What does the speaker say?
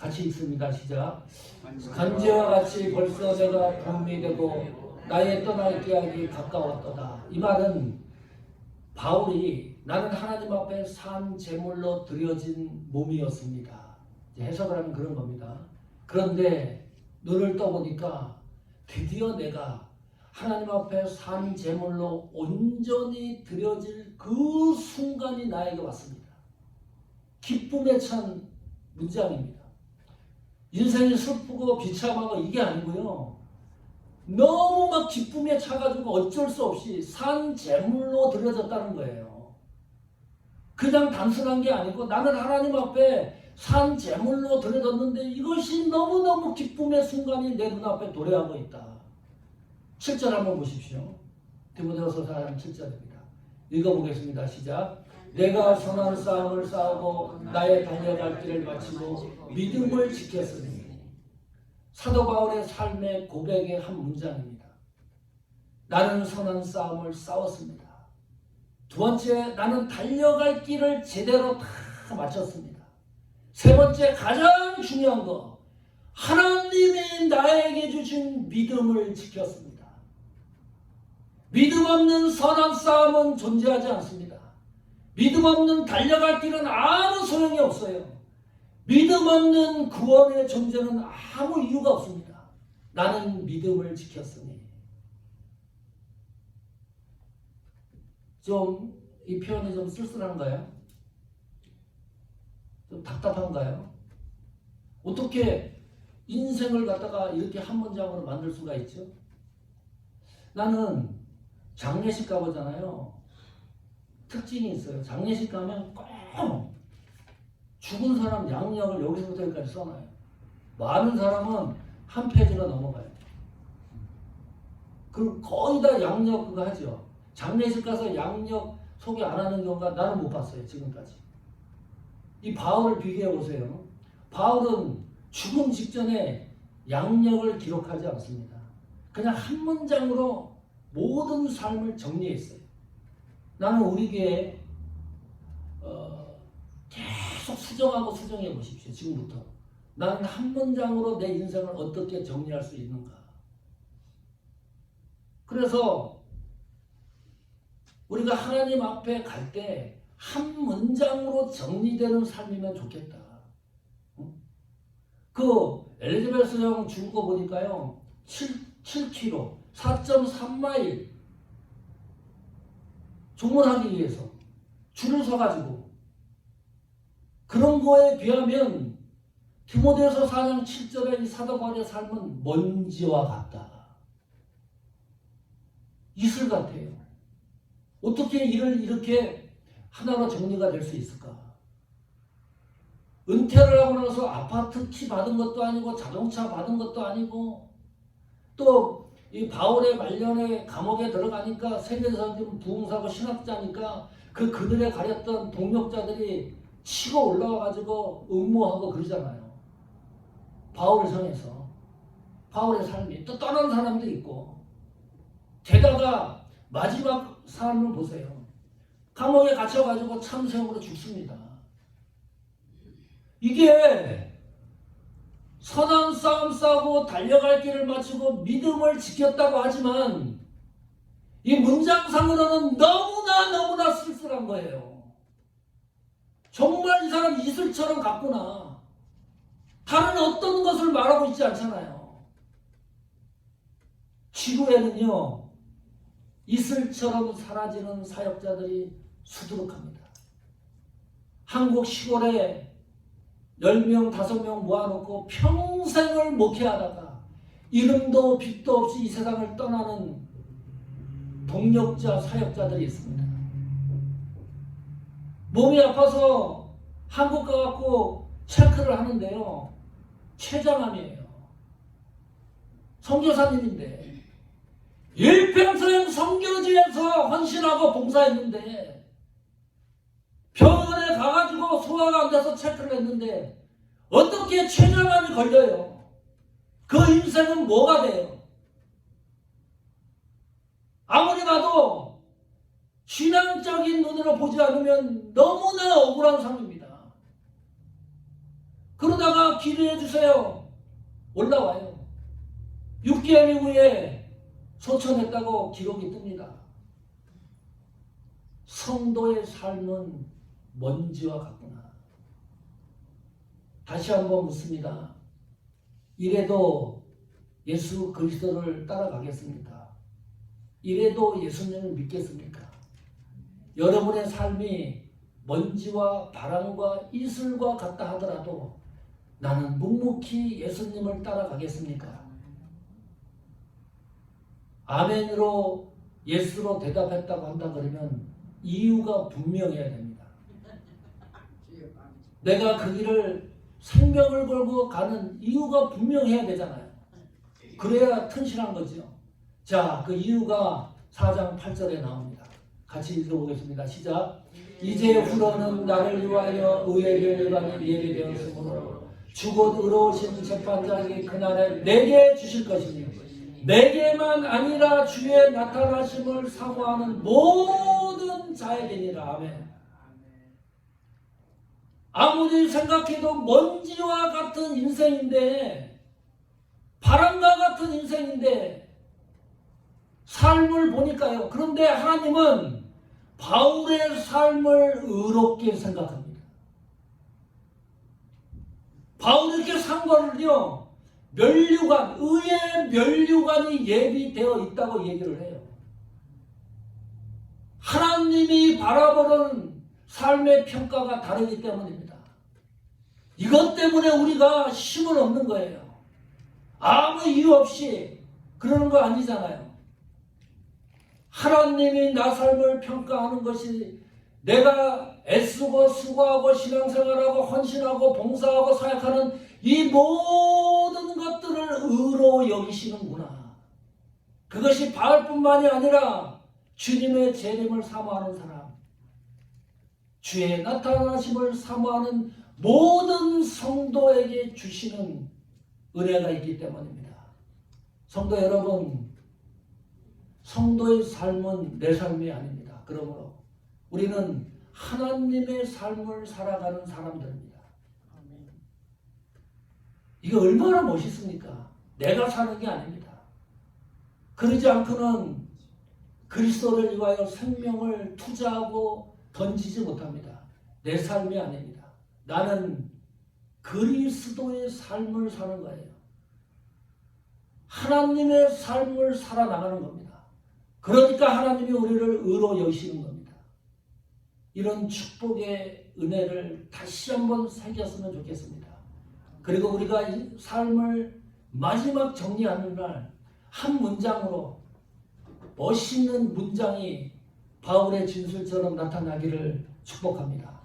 같이 읽습니다. 시작. 간지와 같이 벌써 내가 봄이 되고 나의 떠날 기약이 가까웠도다. 이 말은 바울이 나는 하나님 앞에 산 제물로 드려진 몸이었습니다. 해석을 하면 그런 겁니다. 그런데 눈을 떠보니까 드디어 내가 하나님 앞에 산 제물로 온전히 드려질 그 순간이 나에게 왔습니다. 기쁨에 찬 문장입니다. 인생이 슬프고 비참하고 이게 아니고요. 너무 막 기쁨에 차가지고 어쩔 수 없이 산 제물로 드려졌다는 거예요. 그냥 단순한 게 아니고 나는 하나님 앞에 산 제물로 드려졌는데 이것이 너무너무 기쁨의 순간이 내 눈앞에 도래하고 있다. 7절 한번 보십시오. 디모데후서 4장 7절입니다. 읽어보겠습니다. 시작. 내가 선한 싸움을 싸우고 나의 달려갈 길을 마치고 믿음을 지켰으니. 사도 바울의 삶의 고백의 한 문장입니다. 나는 선한 싸움을 싸웠습니다. 두 번째, 나는 달려갈 길을 제대로 다 마쳤습니다. 세 번째, 가장 중요한 거, 하나님이 나에게 주신 믿음을 지켰습니다. 믿음 없는 선한 싸움은 존재하지 않습니다. 믿음 없는 달려갈 길은 아무 소용이 없어요. 믿음 없는 구원의 존재는 아무 이유가 없습니다. 나는 믿음을 지켰으니. 좀 이 표현이 좀 쓸쓸한가요? 좀 답답한가요? 어떻게 인생을 갖다가 이렇게 한 문장으로 만들 수가 있죠? 나는 장례식 가보잖아요. 특징이 있어요. 장례식 가면 꼭 죽은 사람 양력을 여기서부터 여기까지 써놔요. 많은 사람은 한 페이지가 넘어가요. 그리고 거의 다 양력 그거 하죠. 장례식 가서 양력 소개 안 하는 경우가 나는 못 봤어요. 지금까지. 이 바울을 비교해 보세요. 바울은 죽음 직전에 양력을 기록하지 않습니다. 그냥 한 문장으로 모든 삶을 정리했어요. 나는 우리 교회 계속 수정하고 수정해 보십시오. 지금부터. 나는 한 문장으로 내 인생을 어떻게 정리할 수 있는가. 그래서 우리가 하나님 앞에 갈 때 한 문장으로 정리되는 삶이면 좋겠다. 그 엘리자베스 형 죽은 거 보니까요. 7km, 4.3마일 조문하기 위해서 줄을 서가지고 그런 거에 비하면 디모데후서 4장 7절의 이 사도 바울의 삶은 먼지와 같다. 이슬 같아요. 어떻게 일을 이렇게 하나로 정리가 될 수 있을까? 은퇴를 하고 나서 아파트 키 받은 것도 아니고 자동차 받은 것도 아니고 또 이 바울의 말년에 감옥에 들어가니까 세계에서 지금 부흥사고 신학자니까 그들에 가렸던 동력자들이 치고 올라와가지고 음모하고 그러잖아요. 바울을 성해서 바울의 삶이 또 떠난 사람도 있고 게다가 마지막 삶을 보세요. 감옥에 갇혀가지고 참수형으로 죽습니다. 이게 선한 싸움 싸고 달려갈 길을 마치고 믿음을 지켰다고 하지만 이 문장상으로는 너무나 쓸쓸한 거예요. 정말 이 사람 이슬처럼 같구나. 다른 어떤 것을 말하고 있지 않잖아요. 지구에는요. 이슬처럼 사라지는 사역자들이 수두룩합니다. 한국 시골에 10명, 5명 모아놓고 평생을 목회하다가 이름도 빛도 없이 이 세상을 떠나는 동력자, 사역자들이 있습니다. 몸이 아파서 한국 가갖고 체크를 하는데요. 췌장암이에요. 선교사님인데 일평생 선교지에서 헌신하고 봉사했는데 병원에 가가지고 소화가 안 돼서 체크를 했는데 어떻게 췌장암이 걸려요? 그 인생은 뭐가 돼요? 아무리 봐도 신앙적인 눈으로 보지 않으면 너무나 억울한 상입니다. 그러다가 기도해 주세요. 올라와요. 6개월 이후에 소천했다고 기록이 뜹니다. 성도의 삶은 먼지와 같구나. 다시 한번 묻습니다. 이래도 예수 그리스도를 따라가겠습니까? 이래도 예수님을 믿겠습니까? 여러분의 삶이 먼지와 바람과 이슬과 같다 하더라도 나는 묵묵히 예수님을 따라가겠습니까? 아멘으로 예수로 대답했다고 한다 그러면 이유가 분명해야 됩니다. 내가 그 길을 생명을 걸고 가는 이유가 분명해야 되잖아요. 그래야 튼실한 거죠. 자, 그 이유가 4장 8절에 나옵니다. 같이 읽어보겠습니다. 시작. 이제 후로는 나를 위하여 의의 결단이 예비되었으므로 주곧 의로우신 재판장이 그날에 내게 주실 것이니 내게만 아니라 주의 나타나심을 사모하는 모든 자에게니라. 아멘. 아무리 생각해도 먼지와 같은 인생인데, 바람과 같은 인생인데 삶을 보니까요. 그런데 하나님은 바울의 삶을 의롭게 생각합니다. 바울이 이렇게 산 거를요, 면류관, 의의 면류관이 예비되어 있다고 얘기를 해요. 하나님이 바라보는 삶의 평가가 다르기 때문입니다. 이것 때문에 우리가 힘을 얻는 거예요. 아무 이유 없이 그러는 거 아니잖아요. 하나님이 나 삶을 평가하는 것이 내가 애쓰고 수고하고 신앙생활하고 헌신하고 봉사하고 사역하는 이 모든 것들을 의로 여기시는구나. 그것이 바울뿐만이 아니라 주님의 재림을 사모하는 사람, 주의 나타나심을 사모하는 모든 성도에게 주시는 은혜가 있기 때문입니다. 성도 여러분, 성도의 삶은 내 삶이 아닙니다. 그러므로 우리는 하나님의 삶을 살아가는 사람들입니다. 이게 얼마나 멋있습니까? 내가 사는 게 아닙니다. 그러지 않고는 그리스도를 위하여 생명을 투자하고 던지지 못합니다. 내 삶이 아닙니다. 나는 그리스도의 삶을 사는 거예요. 하나님의 삶을 살아나가는 겁니다. 그러니까 하나님이 우리를 의로 여기시는 겁니다. 이런 축복의 은혜를 다시 한번 새겼으면 좋겠습니다. 그리고 우리가 이 삶을 마지막 정리하는 날 한 문장으로 멋있는 문장이 바울의 진술처럼 나타나기를 축복합니다.